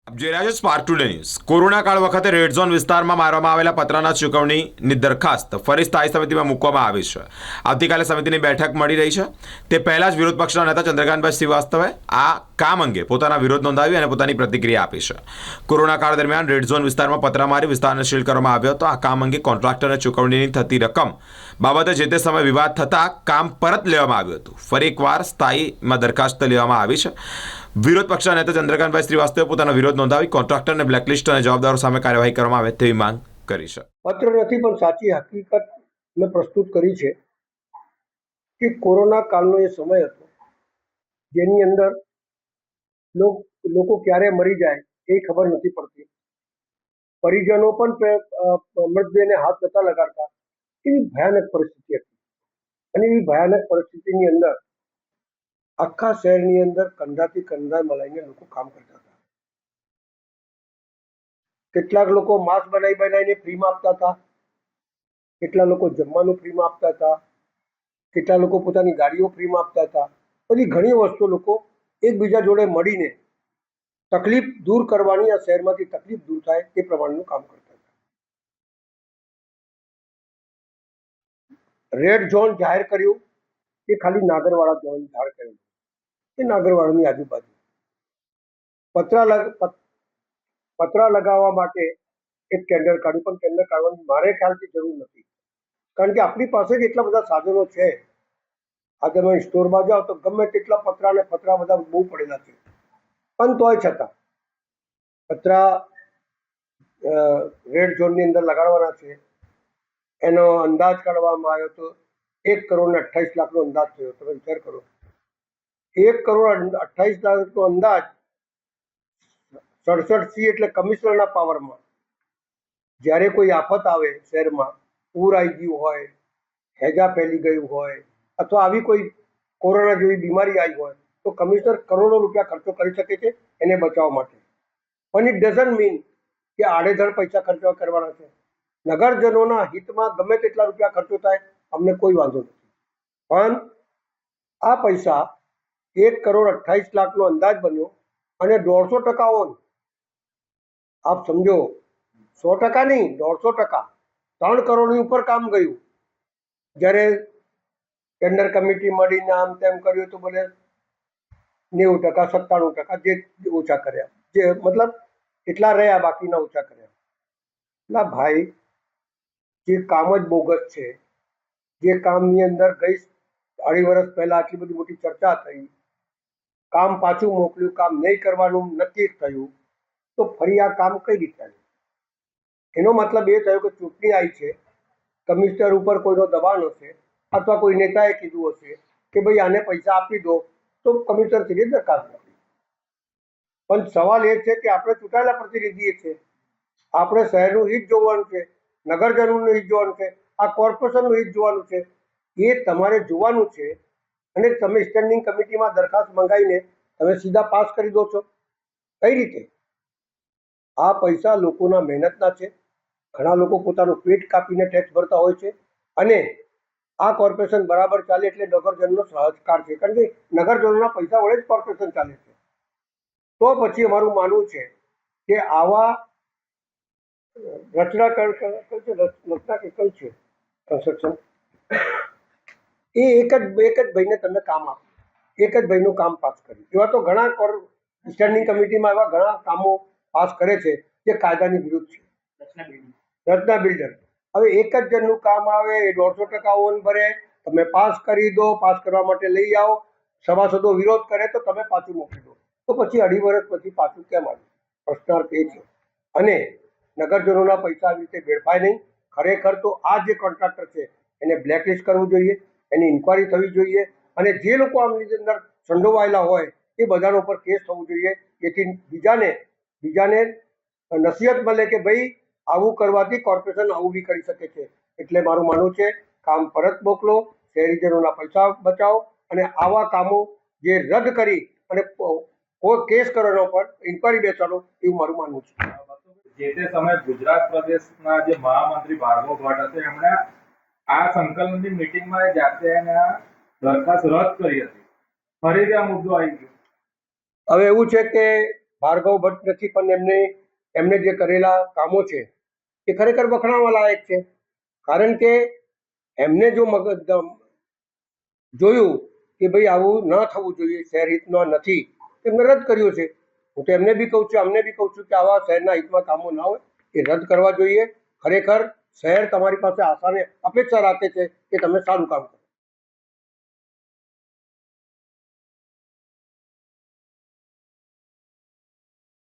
આપ જોઈ રહ્યા છો સ્પાર્ક ટુડે ન્યૂઝ। કોરોના કાળ વખતે રેડ ઝોન વિસ્તારમાં મારવામાં આવેલા પતરાના ચૂકવણીની દરખાસ્ત ફરી સ્થાયી સમિતિમાં મૂકવામાં આવી છે। આવતીકાલે સમિતિની બેઠક મળી રહી છે। તે પહેલા જ વિરોધ પક્ષના નેતા ચંદ્રકાંતભાઈ શ્રીવાસ્તવે આ કામ અંગે પોતાના વિરોધ નોંધાવી અને પોતાની પ્રતિક્રિયા આપી છે। કોરોના કાળ દરમિયાન રેડ ઝોન વિસ્તારમાં પતરા મારી વિસ્તારને સીલ કરવામાં આવ્યો હતો। આ કામ અંગે કોન્ટ્રાક્ટરને ચૂકવણીની થતી રકમ બાબતે જે તે સમયે વિવાદ થતાં કામ પરત લેવામાં આવ્યું હતું। ફરી એકવાર સ્થાયીમાં દરખાસ્ત લેવામાં આવી છે। વિરોધ પક્ષના નેતા ચંદ્રકાંતભાઈ શ્રીવાસ્તવે પોતાનો વિરોધ નોંધાવી કોન્ટ્રાક્ટરને બ્લેકલિસ્ટ અને જવાબદારો સામે કાર્યવાહી કરવામાં આવે તેવી માંગ કરી છે। પત્ર નથી પણ સાચી હકીકત મેં પ્રસ્તુત કરી છે કે કોરોના કાળનો એ સમય હતો જેની અંદર લોકો ક્યારે મરી જાય એ ખબર નથી પડતી। પરિજનો પણ મૃતદેહને હાથ નતા લગાડતા। એવી ભયાનક પરિસ્થિતિ હતી અને એવી ભયાનક પરિસ્થિતિની અંદર આખા શહેરની અંદર કંધાથી કંધા મલાઈને લોકો કામ કરતા હતા। કેટલાક લોકો માસ્ક બનાવીને ફ્રીમાં આપતા હતા, કેટલા લોકો જમવાનું ફ્રીમાં આપતા હતા, કેટલા લોકો પોતાની ગાડીઓ ફ્રીમાં આપતા હતા। બધી ઘણી વસ્તુ લોકો એકબીજા જોડે મળીને તકલીફ દૂર કરવાની, આ શહેરમાંથી તકલીફ દૂર થાય તે પ્રમાણેનું કામ કરતા હતા। રેડ ઝોન જાહેર કર્યું એ ખાલી નાગરવાડા ઝોન જાહેર કર્યું, એ નાગરવાડાની આજુબાજુ પતરા લગાવવા માટે એક ટેન્ડર કાઢ્યું, પણ ટેન્ડર કાઢવાની મારે ખ્યાલથી જરૂર નથી, કારણ કે આપણી પાસે જ એટલા બધા સાધનો છે। આ તમે સ્ટોરમાં જાઓ તો ગમે તેટલા પતરા બધા બહુ પડેલા છે, પણ તોય છતાં પતરા રેડ ઝોનની અંદર લગાડવાના છે। એનો અંદાજ કાઢવામાં આવ્યો તો 1,28,00,000નો અંદાજ થયો। તમે વિચાર કરો, 1,28,00,000નો અંદાજ 67C એટલે કમિશનરના પાવરમાં। જ્યારે કોઈ આફત આવે શહેરમાં, પૂર આવી ગયું હોય, હેજા ફેલી ગયું હોય, અથવા આવી કોઈ કોરોના જેવી બીમારી આવી હોય તો કમિશનર કરોડો રૂપિયા ખર્ચો કરી શકે છે એને બચાવવા માટે। પણ ઇટ ડઝન્ટ મીન કે આડેધડ પૈસા ખર્ચવા કરવાના છે। નગરજનોના હિતમાં ગમે તેટલા રૂપિયા ખર્ચો થાય, અમને કોઈ વાંધો નથી, પણ આ પૈસા 1,28,00,000નો અંદાજ બન્યો અને 150% ઓન, આપ સમજો, 100% નહીં, 150%, 3 કરોડની ઉપર કામ ગયું। જ્યારે ટેન્ડર કમિટી મળીને આમ તેમ કર્યું તો બોલે 90%, 97%, જે ઓછા કર્યા, જે મતલબ એટલા રહ્યા, બાકીના ઓછા કર્યા। ના ભાઈ, જે કામ જ બોગસ છે, જે કામની અંદર ગઈ 2.5 વર્ષ પહેલા આટલી બધી મોટી ચર્ચા થઈ, કામ પાછું મોકલ્યું, કામ નહીં કરવાનું નક્કી થયું, તો ફરી આ કામ કઈ રીતના? એનો મતલબ એ થયો કે ચૂંટણી આવી છે, કમિશનર ઉપર કોઈનો દબાણ હશે, અથવા કોઈ નેતાએ કીધું હશે કે ભાઈ આને પૈસા આપી દો, તો કમિશનર સુધી દરખાસ્ત આપી। પણ સવાલ એ છે કે આપણે ચૂંટાયેલા પ્રતિનિધિએ છે, આપણે શહેરનું હિત જોવાનું છે, નગરજનોનું હિત જોવાનું છે, આ કોર્પોરેશનનું હિત જોવાનું છે, એ તમારે જોવાનું છે। અને તમે સ્ટેન્ડિંગ કમિટીમાં દરખાસ્ત મંગાવીને તમે સીધા પાસ કરી દો છો, કઈ રીતે? આ પૈસા લોકોના મહેનતના છે। ઘણા લોકો પોતાનું પેટ કાપીને ટેક્સ ભરતા હોય છે, અને આ કોર્પોરેશન બરાબર ચાલે એટલે નગરજનોનો સહકાર છે, કારણ કે નગરજનોના પૈસા વડે જ કોર્પોરેશન ચાલે છે। તો પછી અમારું માનવું છે કે આવા રચના કઈ છે કન્સ્ટ્રક્શન, એ એક જ ભાઈને તમે કામ આપો, એક જ ભાઈનું કામ પાસ કર્યું। એવા તો ઘણા સ્ટેન્ડિંગ કમિટીમાં એવા ઘણા કામો પાસ કરે છે જે કાયદાની વિરુદ્ધ છે। રચના બિલ્ડર, હવે એક જ જણનું કામ આવે, એ 150% ઓન ભરે, તમે પાસ કરી દો, પાસ કરવા માટે લઈ આવો, સભાસદો વિરોધ કરે તો તમે પાછું મોકલી દો, તો પછી 2.5 વર્ષ પછી પાછું કેમ આવ્યું? પ્રશ્નાર્થ એ છે। અને નગરજનોના પૈસા આવી રીતે વેડફાય નહીં। ખરેખર તો આ જે કોન્ટ્રાક્ટર છે એને બ્લેકલિસ્ટ કરવું જોઈએ, એની ઇન્કવાયરી થવી જોઈએ, અને જે લોકો આમની અંદર સંડોવાયેલા હોય એ બધાના ઉપર કેસ થવું જોઈએ, જેથી બીજાને નસીહત મળે કે ભાઈ આવું કરવાથી કોર્પોરેશન આવું બી કરી શકે છે। એટલે મારું માનવું છે, કામ પરત મોકલો, શહેરીજનોના પૈસા બચાવો, અને આવા કામો જે રદ કરી અને કોઈ કેસ કરો એના પર ઇન્કવાયરી બેસાડો, એવું મારું માનવું છે। જે તે સમયે ગુજરાત પ્રદેશના જે મહામંત્રી ભાર્ગવ ભટ્ટ હતા, એમણે આ સંકલનની મીટિંગમાં જાતે દરખાસ્ત રદ કરી હતી। ફરીથી આ મુદ્દો આવી ગયો। હવે એવું છે કે ભાર્ગવ ભટ્ટ નથી, પણ એમને જે કરેલા કામો છે એ ખરેખર વખણાવા લાયક છે. કારણ કે એમને જો જોયું કે ભાઈ આવું ન થવું જોઈએ, શહેર હિતમાં નથી, એમને રદ કર્યો છે. હું તો એમને બી કહું છું, અમને બી કહું છું કે આવા શહેરના હિતમાં કામો ના હોય એ રદ કરવા જોઈએ. ખરેખર શહેર તમારી પાસે આશાને અપેક્ષા રાખે છે કે તમે સારું કામ કરો.